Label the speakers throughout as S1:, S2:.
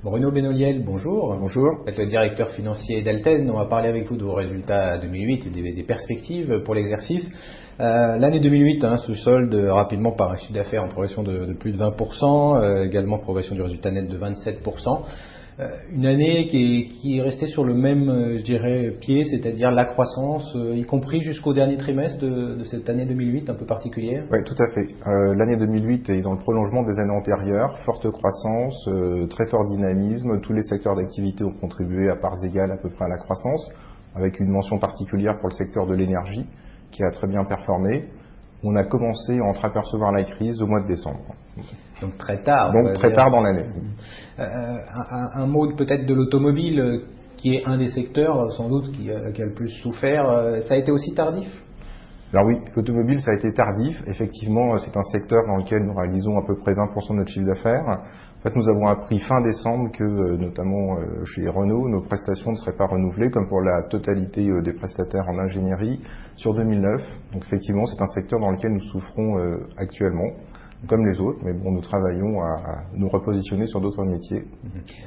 S1: Bruno Benoliel, bonjour.
S2: Bonjour.
S1: Vous êtes le directeur financier d'Alten. On va parler avec vous de vos résultats 2008 et des perspectives pour l'exercice. L'année 2008 se solde rapidement par un chiffre d'affaires en progression de plus de 20%, également progression du résultat net de 27%. Une année qui est restée sur le même, je dirais, pied, c'est-à-dire la croissance, y compris jusqu'au dernier trimestre de cette année 2008 un peu particulière.
S2: Oui, tout à fait. L'année 2008 est dans le prolongement des années antérieures, forte croissance, très fort dynamisme. Tous les secteurs d'activité ont contribué à parts égales à peu près à la croissance, avec une mention particulière pour le secteur de l'énergie, qui a très bien performé. On a commencé à entreapercevoir la crise au mois de décembre.
S1: Donc très tard.
S2: Donc très tard dans l'année.
S1: Un mot peut-être de l'automobile, qui est un des secteurs sans doute qui a le plus souffert. Ça a été aussi tardif ?
S2: Alors oui, l'automobile, ça a été tardif. Effectivement, c'est un secteur dans lequel nous réalisons à peu près 20% de notre chiffre d'affaires. En fait, nous avons appris fin décembre que, notamment chez Renault, nos prestations ne seraient pas renouvelées, comme pour la totalité des prestataires en ingénierie, sur 2009. Donc effectivement, c'est un secteur dans lequel nous souffrons actuellement, comme les autres, mais bon, nous travaillons à nous repositionner sur d'autres métiers.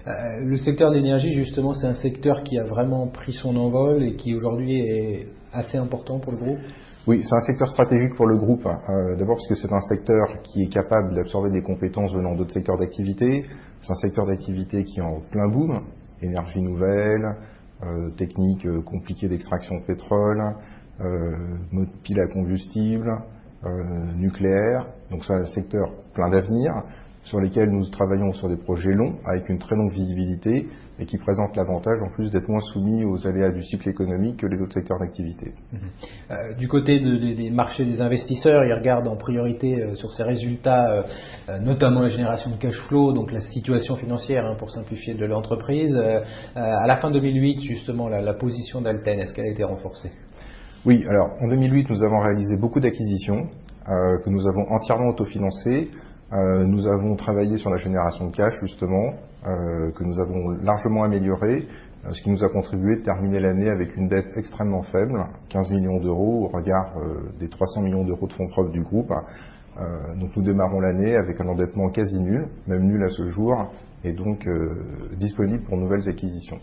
S1: Le secteur de l'énergie, justement, c'est un secteur qui a vraiment pris son envol et qui aujourd'hui est assez important pour le groupe.
S2: Oui, c'est un secteur stratégique pour le groupe. D'abord parce que c'est un secteur qui est capable d'absorber des compétences venant d'autres secteurs d'activité. C'est un secteur d'activité qui est en plein boom. Énergie nouvelle, techniques compliquées d'extraction de pétrole, pile à combustible, nucléaire. Donc c'est un secteur plein d'avenir, sur lesquels nous travaillons sur des projets longs, avec une très longue visibilité, et qui présentent l'avantage en plus d'être moins soumis aux aléas du cycle économique que les autres secteurs d'activité.
S1: Du côté des marchés des investisseurs, ils regardent en priorité sur ces résultats, notamment la génération de cash flow, donc la situation financière, pour simplifier, de l'entreprise. À la fin 2008, justement, la position d'Alten, est-ce qu'elle a été renforcée ?
S2: Oui, alors en 2008, nous avons réalisé beaucoup d'acquisitions que nous avons entièrement autofinancées. Nous avons travaillé sur la génération de cash, justement, que nous avons largement améliorée, ce qui nous a contribué de terminer l'année avec une dette extrêmement faible, 15 millions d'euros au regard des 300 millions d'euros de fonds propres du groupe. Donc nous démarrons l'année avec un endettement quasi nul, même nul à ce jour, et donc disponible pour nouvelles acquisitions.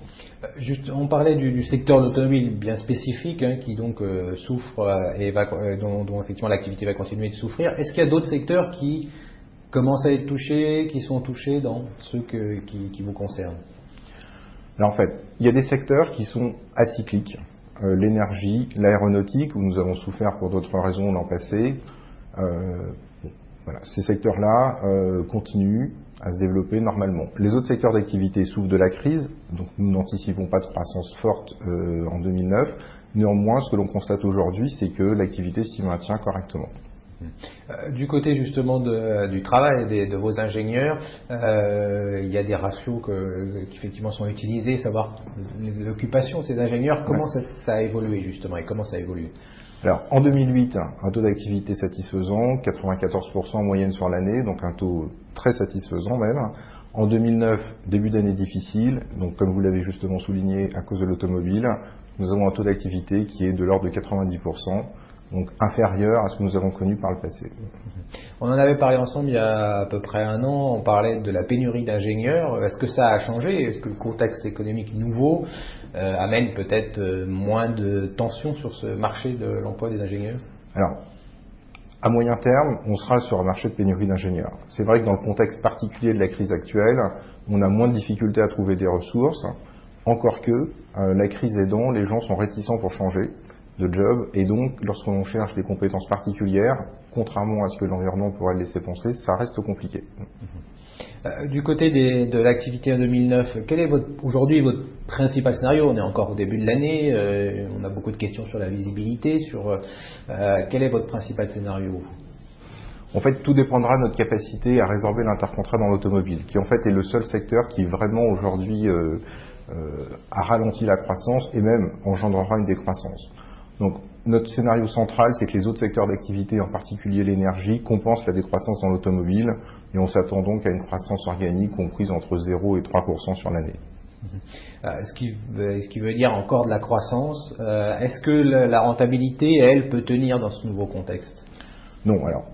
S1: On parlait du secteur de l'automobile bien spécifique, qui donc souffre et dont effectivement l'activité va continuer de souffrir. Est-ce qu'il y a d'autres secteurs qui commencent à être touchés, qui sont touchés dans ceux qui vous concernent ?
S2: Alors en fait, il y a des secteurs qui sont acycliques. L'énergie, l'aéronautique, où nous avons souffert pour d'autres raisons l'an passé. Voilà, ces secteurs-là continuent à se développer normalement. Les autres secteurs d'activité souffrent de la crise, donc nous n'anticipons pas de croissance forte en 2009. Néanmoins, ce que l'on constate aujourd'hui, c'est que l'activité s'y maintient correctement.
S1: Du côté justement du travail de vos ingénieurs, il y a des ratios qui effectivement sont utilisés, savoir l'occupation de ces ingénieurs, comment ça a évolué justement et comment ça a évolué ?
S2: Alors en 2008, un taux d'activité satisfaisant, 94% en moyenne sur l'année, donc un taux très satisfaisant même. En 2009, début d'année difficile, donc comme vous l'avez justement souligné à cause de l'automobile, nous avons un taux d'activité qui est de l'ordre de 90%. Donc inférieur à ce que nous avons connu par le passé.
S1: On en avait parlé ensemble il y a à peu près un an, on parlait de la pénurie d'ingénieurs. Est-ce que ça a changé ? Est-ce que le contexte économique nouveau amène peut-être moins de tension sur ce marché de l'emploi des ingénieurs ?
S2: Alors, à moyen terme, on sera sur un marché de pénurie d'ingénieurs. C'est vrai que dans le contexte particulier de la crise actuelle, on a moins de difficultés à trouver des ressources, encore que, la crise aidant, les gens sont réticents pour changer de job, et donc lorsqu'on cherche des compétences particulières, contrairement à ce que l'environnement pourrait laisser penser, ça reste compliqué.
S1: Du côté de l'activité en 2009, quel est aujourd'hui votre principal scénario ? On est encore au début de l'année, on a beaucoup de questions sur la visibilité, quel est votre principal scénario ?
S2: En fait, tout dépendra de notre capacité à résorber l'intercontrat dans l'automobile, qui en fait est le seul secteur qui vraiment aujourd'hui a ralenti la croissance et même engendrera une décroissance. Donc notre scénario central, c'est que les autres secteurs d'activité, en particulier l'énergie, compensent la décroissance dans l'automobile, et on s'attend donc à une croissance organique comprise entre 0 et 3% sur l'année.
S1: Ce qui veut dire encore de la croissance. Est-ce que la rentabilité, elle, peut tenir dans ce nouveau contexte ?
S2: Non, alors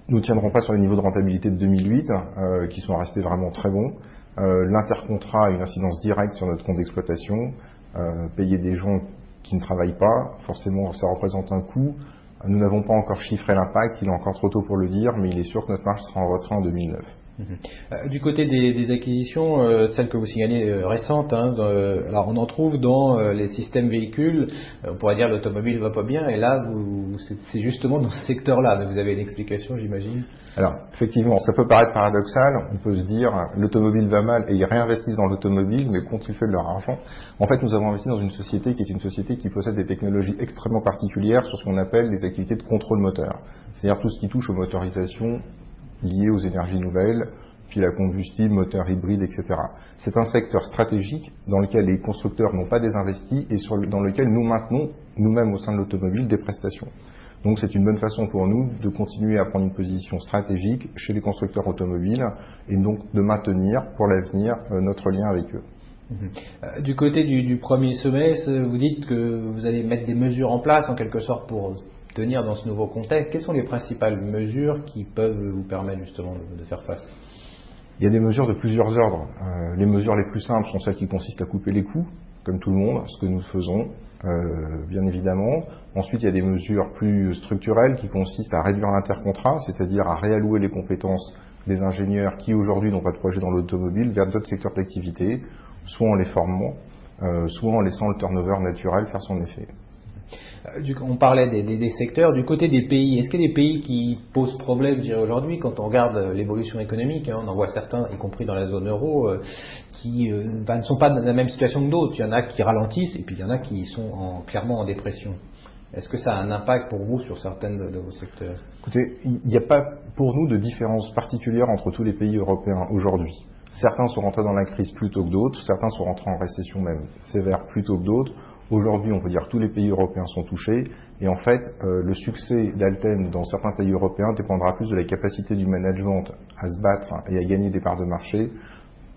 S2: nous ne tiendrons pas sur les niveaux de rentabilité de 2008, qui sont restés vraiment très bons. L'intercontrat a une incidence directe sur notre compte d'exploitation. Payer des gens qui ne travaillent pas, forcément ça représente un coût. Nous n'avons pas encore chiffré l'impact, il est encore trop tôt pour le dire, mais il est sûr que notre marge sera en retrait en 2009.
S1: Du côté des acquisitions, celles que vous signalez récentes, alors on en trouve dans les systèmes véhicules, on pourrait dire l'automobile va pas bien, et là c'est justement dans ce secteur-là, mais vous avez une explication, j'imagine.
S2: Alors effectivement, ça peut paraître paradoxal, on peut se dire l'automobile va mal et ils réinvestissent dans l'automobile, mais qu'ont-ils fait de leur argent? En fait, nous avons investi dans une société qui est une société qui possède des technologies extrêmement particulières sur ce qu'on appelle les activités de contrôle moteur, c'est-à-dire tout ce qui touche aux motorisations liées aux énergies nouvelles, puis la combustible, moteur hybride, etc. C'est un secteur stratégique dans lequel les constructeurs n'ont pas désinvesti et dans lequel nous maintenons, nous-mêmes au sein de l'automobile, des prestations. Donc c'est une bonne façon pour nous de continuer à prendre une position stratégique chez les constructeurs automobiles et donc de maintenir pour l'avenir notre lien avec eux.
S1: Du côté du premier semestre, vous dites que vous allez mettre des mesures en place en quelque sorte pour tenir dans ce nouveau contexte. Quelles sont les principales mesures qui peuvent vous permettre justement de faire face?
S2: Il y a des mesures de plusieurs ordres. Les mesures les plus simples sont celles qui consistent à couper les coûts, comme tout le monde, ce que nous faisons, bien évidemment. Ensuite, il y a des mesures plus structurelles qui consistent à réduire l'intercontrat, c'est-à-dire à réallouer les compétences des ingénieurs qui aujourd'hui n'ont pas de projet dans l'automobile vers d'autres secteurs d'activité, soit en les formant, soit en laissant le turnover naturel faire son effet.
S1: On parlait des secteurs. Du côté des pays, est-ce qu'il y a des pays qui posent problème, je dirais, aujourd'hui, quand on regarde l'évolution économique, on en voit certains, y compris dans la zone euro, qui ne sont pas dans la même situation que d'autres. Il y en a qui ralentissent et puis il y en a qui sont clairement en dépression. Est-ce que ça a un impact pour vous sur certains de vos secteurs?
S2: Écoutez, il n'y a pas pour nous de différence particulière entre tous les pays européens aujourd'hui. Certains sont rentrés dans la crise plus tôt que d'autres, certains sont rentrés en récession même sévère plus tôt que d'autres. Aujourd'hui, on peut dire que tous les pays européens sont touchés et en fait, le succès d'Alten dans certains pays européens dépendra plus de la capacité du management à se battre et à gagner des parts de marché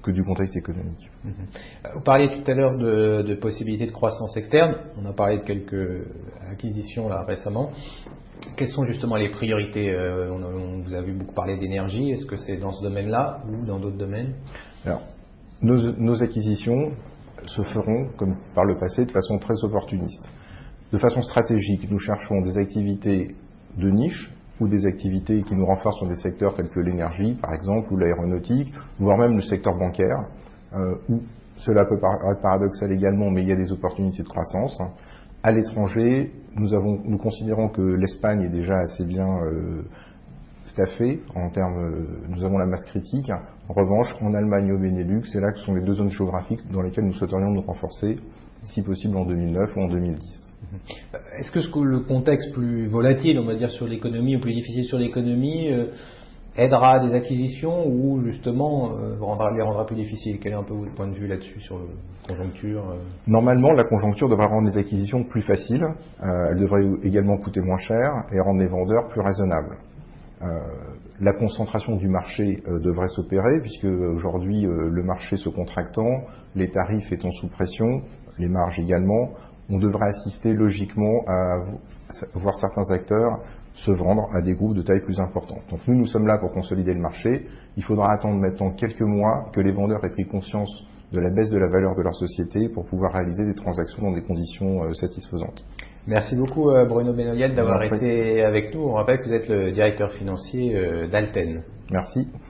S2: que du contexte économique.
S1: Vous parliez tout à l'heure de possibilités de croissance externe. On a parlé de quelques acquisitions là récemment. Quelles sont justement les priorités? On vous a vu beaucoup parler d'énergie. Est-ce que c'est dans ce domaine-là ou dans d'autres domaines?
S2: Alors, nos acquisitions se feront, comme par le passé, de façon très opportuniste. De façon stratégique, nous cherchons des activités de niche ou des activités qui nous renforcent sur des secteurs tels que l'énergie, par exemple, ou l'aéronautique, voire même le secteur bancaire, où cela peut paraître paradoxal également, mais il y a des opportunités de croissance. À l'étranger, nous considérons que l'Espagne est déjà assez bien staffée en termes, nous avons la masse critique. En revanche, en Allemagne et au Benelux, c'est là que sont les deux zones géographiques dans lesquelles nous souhaiterions nous renforcer, si possible en 2009 ou en 2010.
S1: Est-ce que le contexte plus volatile, on va dire, sur l'économie, ou plus difficile sur l'économie, aidera à des acquisitions ou justement les rendra plus difficiles? Quel est un peu votre point de vue là-dessus sur la conjoncture?
S2: Normalement, la conjoncture devrait rendre les acquisitions plus faciles, elle devrait également coûter moins cher et rendre les vendeurs plus raisonnables. La concentration du marché devrait s'opérer puisque aujourd'hui le marché se contractant, les tarifs étant sous pression, les marges également, on devrait assister logiquement à voir certains acteurs se vendre à des groupes de taille plus importante. Donc nous sommes là pour consolider le marché. Il faudra attendre maintenant quelques mois que les vendeurs aient pris conscience de la baisse de la valeur de leur société pour pouvoir réaliser des transactions dans des conditions satisfaisantes.
S1: Merci beaucoup Bruno Benoliel d'avoir été avec nous. On rappelle que vous êtes le directeur financier d'Alten.
S2: Merci.